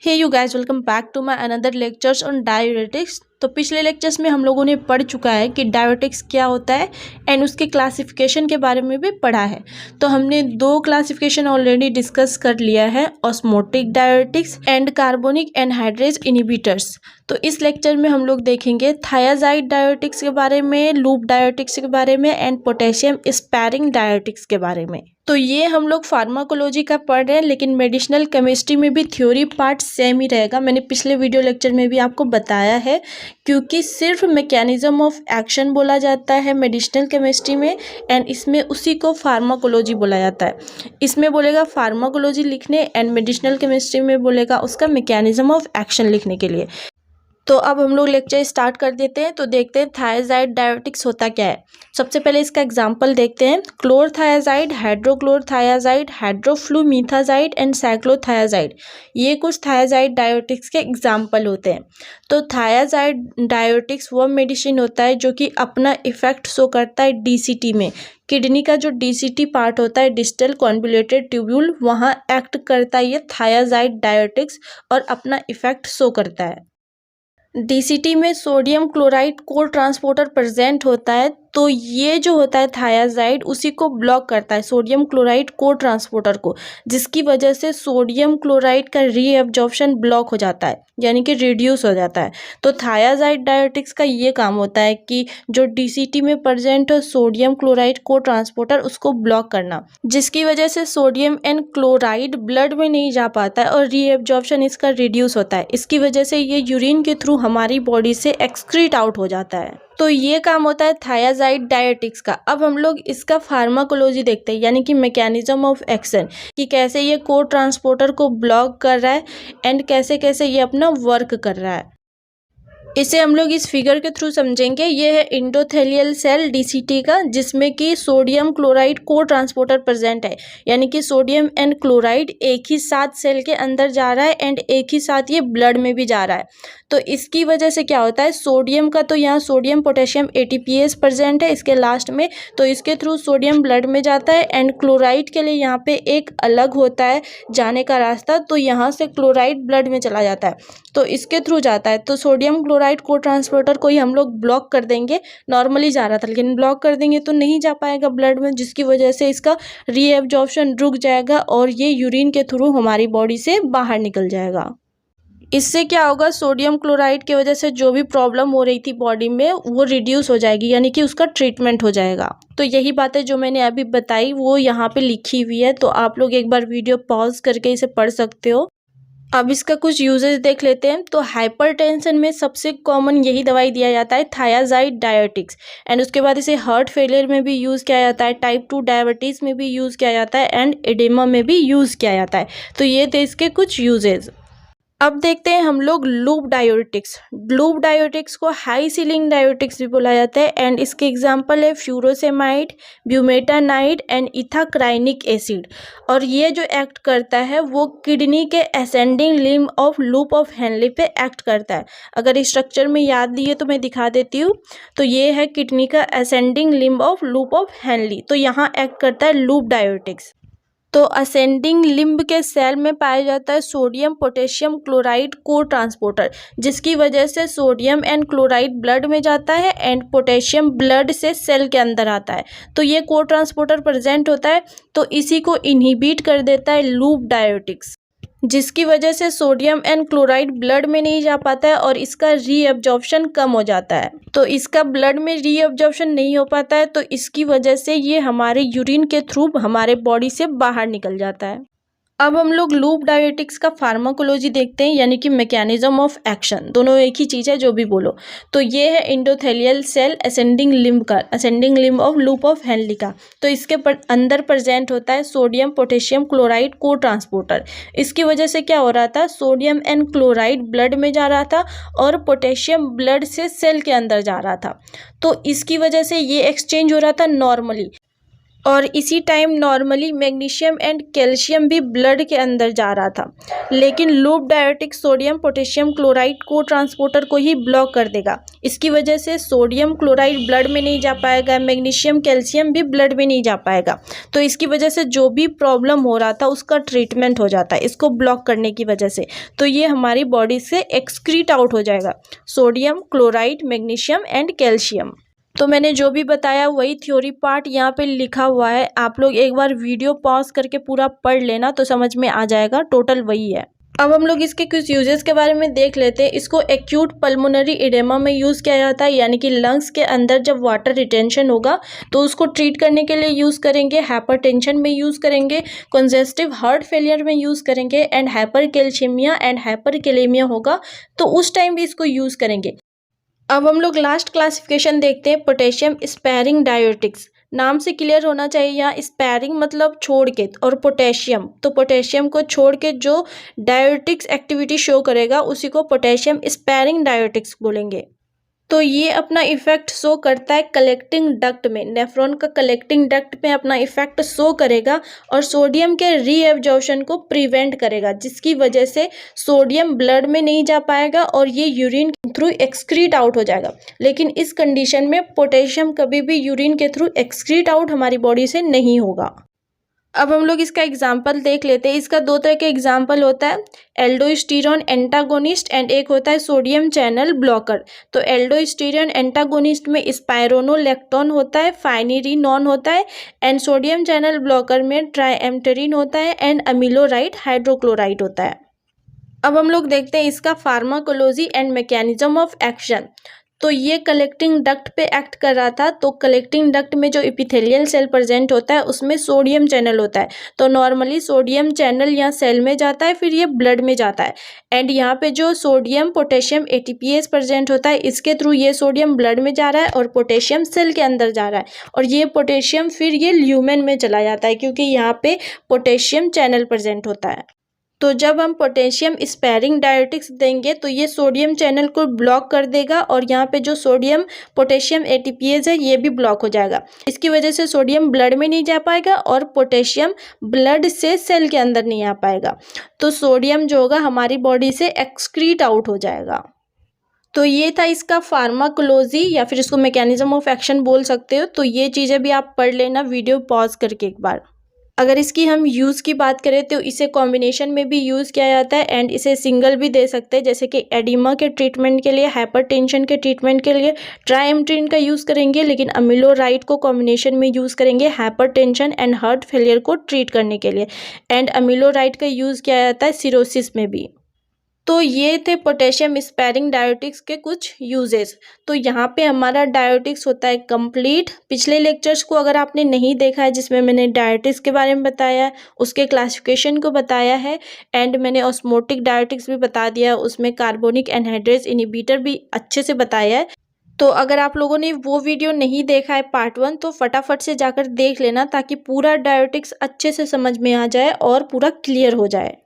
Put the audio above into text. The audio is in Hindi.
Hey you guys, welcome back to my another lectures on diuretics. तो पिछले लेक्चर्स में हम लोगों ने पढ़ चुका है कि डायूरेटिक्स क्या होता है एंड उसके क्लासिफिकेशन के बारे में भी पढ़ा है। तो हमने दो क्लासिफिकेशन ऑलरेडी डिस्कस कर लिया है, osmotic diuretics and carbonic anhydrase inhibitors. तो इस लेक्चर में हम लोग देखेंगे थायाजाइड डायूरेटिक्स के बारे में, लूप डायूरेटिक्स के बारे में एंड पोटेशियम स्पैरिंग डायूरेटिक्स के बारे में। तो ये हम लोग फार्माकोलॉजी का पढ़ रहे हैं, लेकिन मेडिसिनल केमिस्ट्री में भी थ्योरी पार्ट सेम ही रहेगा। मैंने पिछले वीडियो लेक्चर में भी आपको बताया है, क्योंकि सिर्फ मैकेनिज्म ऑफ एक्शन बोला जाता है मेडिसिनल केमिस्ट्री में एंड इसमें उसी को फार्माकोलॉजी बोला जाता है। इसमें बोलेगा फार्माकोलॉजी लिखने एंड मेडिसिनल केमिस्ट्री में बोलेगा उसका मैकेनिज्म ऑफ एक्शन लिखने के लिए। तो अब हम लोग लेक्चर स्टार्ट कर देते हैं। तो देखते हैं थायाजाइड डायूरेटिक्स होता क्या है। सबसे पहले इसका एग्जांपल देखते हैं। क्लोरथायाजाइड, हाइड्रोक्लोरथायाजाइड, हाइड्रोफ्लूमीथाजाइड एंड साइक्लोथायाजाइड, ये कुछ थायाजाइड डायूरेटिक्स के एग्जांपल होते हैं। तो थायाजाइड डायूरेटिक्स वो मेडिसिन होता है जो कि अपना इफेक्ट शो करता है डीसीटी में। किडनी का जो डीसीटी पार्ट होता है, डिस्टल कॉन्वोल्यूटेड ट्यूब्यूल, वहाँ एक्ट करता है ये थायाजाइड डायूरेटिक्स और अपना इफेक्ट शो करता है। डीसीटी में सोडियम क्लोराइड को ट्रांसपोर्टर प्रेजेंट होता है, तो ये जो होता है थायाजाइड उसी को ब्लॉक करता है, सोडियम क्लोराइड को ट्रांसपोर्टर को, जिसकी वजह से सोडियम क्लोराइड का रीएब्जॉर्प्शन ब्लॉक हो जाता है, यानी कि रिड्यूस हो जाता है। तो थायाजाइड डायूरेटिक्स का ये काम होता है कि जो डीसीटी में प्रेजेंट है सोडियम क्लोराइड को ट्रांसपोर्टर, उसको ब्लॉक करना, जिसकी वजह से सोडियम एंड क्लोराइड ब्लड में नहीं जा पाता है और रीएब्जॉर्प्शन इसका रिड्यूस होता है। इसकी वजह से ये यूरिन के थ्रू हमारी बॉडी से एक्सक्रीट आउट हो जाता है। तो ये काम होता है थायाजाइड डायूरेटिक्स का। अब हम लोग इसका फार्माकोलॉजी देखते हैं, यानी कि मैकेनिज्म ऑफ एक्शन, कि कैसे ये को ट्रांसपोर्टर को ब्लॉक कर रहा है एंड कैसे कैसे ये अपना वर्क कर रहा है। इसे हम लोग इस फिगर के थ्रू समझेंगे। ये है एंडोथेलियल सेल डीसीटी का, जिसमें कि सोडियम क्लोराइड को ट्रांसपोर्टर प्रेजेंट है, यानी कि सोडियम एंड क्लोराइड एक ही साथ सेल के अंदर जा रहा है एंड एक ही साथ ये ब्लड में भी जा रहा है। तो इसकी वजह से क्या होता है, सोडियम का तो यहाँ सोडियम पोटेशियम एटीपीएस प्रेजेंट है इसके लास्ट में, तो इसके थ्रू सोडियम ब्लड में जाता है एंड क्लोराइड के लिए यहाँ पे एक अलग होता है जाने का रास्ता, तो यहाँ से क्लोराइड ब्लड में चला जाता है, तो इसके थ्रू जाता है। तो सोडियम क्लोराइड को ट्रांसपोर्टर को ही हम लोग ब्लॉक कर देंगे। नॉर्मली जा रहा था, लेकिन ब्लॉक कर देंगे तो नहीं जा पाएगा ब्लड में, जिसकी वजह से इसका रीएब्जॉर्प्शन रुक जाएगा और ये यूरिन के थ्रू हमारी बॉडी से बाहर निकल जाएगा। इससे क्या होगा, सोडियम क्लोराइड की वजह से जो भी प्रॉब्लम हो रही थी बॉडी में वो रिड्यूस हो जाएगी, यानी कि उसका ट्रीटमेंट हो जाएगा। तो यही बातें जो मैंने अभी बताई वो यहाँ पे लिखी हुई है, तो आप लोग एक बार वीडियो पॉज करके इसे पढ़ सकते हो। अब इसका कुछ यूजेस देख लेते हैं। तो हाइपरटेंशन में सबसे कॉमन यही दवाई दिया जाता है, थायाजाइड डायूरेटिक्स, एंड उसके बाद इसे हार्ट फेलियर में भी यूज़ किया जाता है, टाइप 2 डायबिटीज़ में भी यूज़ किया जाता है एंड एडेमा में भी यूज़ किया जाता है। तो ये थे इसके कुछ यूजेस। अब देखते हैं हम लोग लूप डायूरेटिक्स। लूप डायूरेटिक्स को हाई सीलिंग डायूरेटिक्स भी बोला जाता है एंड इसके एग्जांपल है फ्यूरोसेमाइड, ब्यूमेटानाइड एंड इथाक्राइनिक एसिड। और ये जो एक्ट करता है वो किडनी के ascending limb of loop of Henley पे एक्ट करता है। अगर स्ट्रक्चर में याद दिए तो मैं दिखा देती हूँ। तो ये है किडनी का ascending limb of loop of Henley, तो यहाँ एक्ट करता है लूप डायूरेटिक्स। तो असेंडिंग लिम्ब के सेल में पाया जाता है सोडियम पोटेशियम क्लोराइड को ट्रांसपोर्टर, जिसकी वजह से सोडियम एंड क्लोराइड ब्लड में जाता है एंड पोटेशियम ब्लड से सेल के अंदर आता है। तो ये को ट्रांसपोर्टर प्रेजेंट होता है, तो इसी को इनहिबिट कर देता है लूप डायूरेटिक्स, जिसकी वजह से सोडियम एंड क्लोराइड ब्लड में नहीं जा पाता है और इसका रीअब्जॉर्प्शन कम हो जाता है। तो इसका ब्लड में रीअब्जॉर्प्शन नहीं हो पाता है, तो इसकी वजह से ये हमारे यूरिन के थ्रू हमारे बॉडी से बाहर निकल जाता है। अब हम लोग लूप डायूरेटिक्स का फार्माकोलॉजी देखते हैं, यानी कि मैकेनिज्म ऑफ एक्शन, दोनों एक ही चीज़ है जो भी बोलो। तो ये है एंडोथेलियल सेल असेंडिंग लिम्ब का, ascending limb of loop of Henley का। तो इसके अंदर प्रेजेंट होता है सोडियम पोटेशियम क्लोराइड को ट्रांसपोर्टर। इसकी वजह से क्या हो रहा था, सोडियम एंड क्लोराइड ब्लड में जा रहा था और पोटेशियम ब्लड से सेल के अंदर जा रहा था, तो इसकी वजह से ये एक्सचेंज हो रहा था नॉर्मली। और इसी time normally magnesium and calcium भी ब्लड के अंदर जा रहा था, लेकिन loop diuretic sodium potassium chloride को ट्रांसपोर्टर को ही ब्लॉक कर देगा। इसकी वजह से सोडियम क्लोराइड ब्लड में नहीं जा पाएगा, मैग्नीशियम कैल्शियम भी ब्लड में नहीं जा पाएगा। तो इसकी वजह से जो भी प्रॉब्लम हो रहा था उसका ट्रीटमेंट हो जाता है इसको ब्लॉक करने की वजह से। तो ये हमारी बॉडी से एक्सक्रीट आउट हो जाएगा, sodium chloride magnesium and calcium. तो मैंने जो भी बताया वही थ्योरी पार्ट यहाँ पे लिखा हुआ है, आप लोग एक बार वीडियो पॉज करके पूरा पढ़ लेना तो समझ में आ जाएगा, टोटल वही है। अब हम लोग इसके कुछ यूजेस के बारे में देख लेते हैं। इसको एक्यूट पल्मोनरी एडेमा में यूज़ किया जाता है, यानी कि लंग्स के अंदर जब वाटर रिटेंशन होगा तो उसको ट्रीट करने के लिए यूज़ करेंगे। हाइपरटेंशन में यूज़ करेंगे, कंजेस्टिव हार्ट फेलियर में यूज़ करेंगे, एंड हाइपरकैल्शियमिया एंड हाइपरकैलेमिया होगा तो उस टाइम भी इसको यूज़ करेंगे। अब हम लोग लास्ट क्लासिफिकेशन देखते हैं, पोटेशियम स्पैरिंग डायरेटिक्स। नाम से क्लियर होना चाहिए, यहाँ स्पैरिंग मतलब छोड़ के, और पोटेशियम तो पोटेशियम को छोड़ के जो डायरेटिक्स एक्टिविटी शो करेगा उसी को पोटेशियम स्पैरिंग डायरेटिक्स बोलेंगे। तो ये अपना इफेक्ट शो करता है कलेक्टिंग डक्ट में, नेफ्रॉन का कलेक्टिंग डक्ट में अपना इफेक्ट शो करेगा और सोडियम के रीएब्जॉर्प्शन को प्रिवेंट करेगा, जिसकी वजह से सोडियम ब्लड में नहीं जा पाएगा और ये यूरिन के थ्रू एक्सक्रीट आउट हो जाएगा। लेकिन इस कंडीशन में पोटेशियम कभी भी यूरिन के थ्रू एक्सक्रीट आउट हमारी बॉडी से नहीं होगा। अब हम लोग इसका एग्जाम्पल देख लेते हैं। इसका दो तरह के एग्जाम्पल होता है, एल्डोस्टेरॉन एंटागोनिस्ट एंड एक होता है सोडियम चैनल ब्लॉकर। तो एल्डोस्टेरॉन एंटागोनिस्ट में स्पाइरोनोलैक्टोन होता है, फाइनिरीनॉन होता है, एंड सोडियम चैनल ब्लॉकर में ट्राइएम्पटेरिन होता है एंड अमीलोराइड हाइड्रोक्लोराइड होता है। अब हम लोग देखते हैं इसका pharmacology and mechanism of action. तो ये कलेक्टिंग डक्ट पे एक्ट कर रहा था, तो कलेक्टिंग डक्ट में जो एपिथेलियल सेल प्रेजेंट होता है उसमें सोडियम चैनल होता है। तो नॉर्मली सोडियम चैनल यहाँ सेल में जाता है, फिर ये ब्लड में जाता है, एंड यहाँ पे जो सोडियम पोटेशियम एटीपीएस प्रेजेंट होता है इसके थ्रू ये सोडियम ब्लड में जा रहा है और पोटेशियम सेल के अंदर जा रहा है, और ये पोटेशियम फिर ये ल्यूमेन में चला जाता है क्योंकि यहाँ पे पोटेशियम चैनल प्रेजेंट होता है। तो जब हम पोटेशियम स्पैरिंग डायरेटिक्स देंगे तो ये सोडियम चैनल को ब्लॉक कर देगा और यहाँ पे जो सोडियम पोटेशियम एटीपीएस है ये भी ब्लॉक हो जाएगा। इसकी वजह से सोडियम ब्लड में नहीं जा पाएगा और पोटेशियम ब्लड से सेल के अंदर नहीं आ पाएगा। तो सोडियम जो होगा हमारी बॉडी से एक्सक्रीट आउट हो जाएगा। तो ये था इसका फार्माकोलॉजी या फिर इसको मैकेनिज्म ऑफ एक्शन बोल सकते हो। तो ये चीज़ें भी आप पढ़ लेना वीडियो पॉज करके एक बार। अगर इसकी हम यूज़ की बात करें तो इसे कॉम्बिनेशन में भी यूज़ किया जाता है एंड इसे सिंगल भी दे सकते हैं, जैसे कि एडिमा के ट्रीटमेंट के लिए, हाइपरटेंशन के ट्रीटमेंट के लिए ट्राइएम्पटेरिन का यूज़ करेंगे, लेकिन अमीलोराइड को कॉम्बिनेशन में यूज़ करेंगे हाइपरटेंशन एंड हार्ट फेलियर को ट्रीट करने के लिए, एंड अमीलोराइड का यूज़ किया जाता है सिरोसिस में भी। तो ये थे पोटेशियम स्पैरिंग डायरेटिक्स के कुछ यूजेस। तो यहाँ पे हमारा डायरेटिक्स होता है कंप्लीट। पिछले लेक्चर्स को अगर आपने नहीं देखा है जिसमें मैंने डायरेटिक्स के बारे में बताया है, उसके क्लासिफिकेशन को बताया है, एंड मैंने ऑस्मोटिक डायरेटिक्स भी बता दिया है, उसमें कार्बोनिक एनहाइड्रेस इनहिबिटर भी अच्छे से बताया है। तो अगर आप लोगों ने वो वीडियो नहीं देखा है पार्ट 1 तो फटाफट से जाकर देख लेना ताकि पूरा डायरेटिक्स अच्छे से समझ में आ जाए और पूरा क्लियर हो जाए।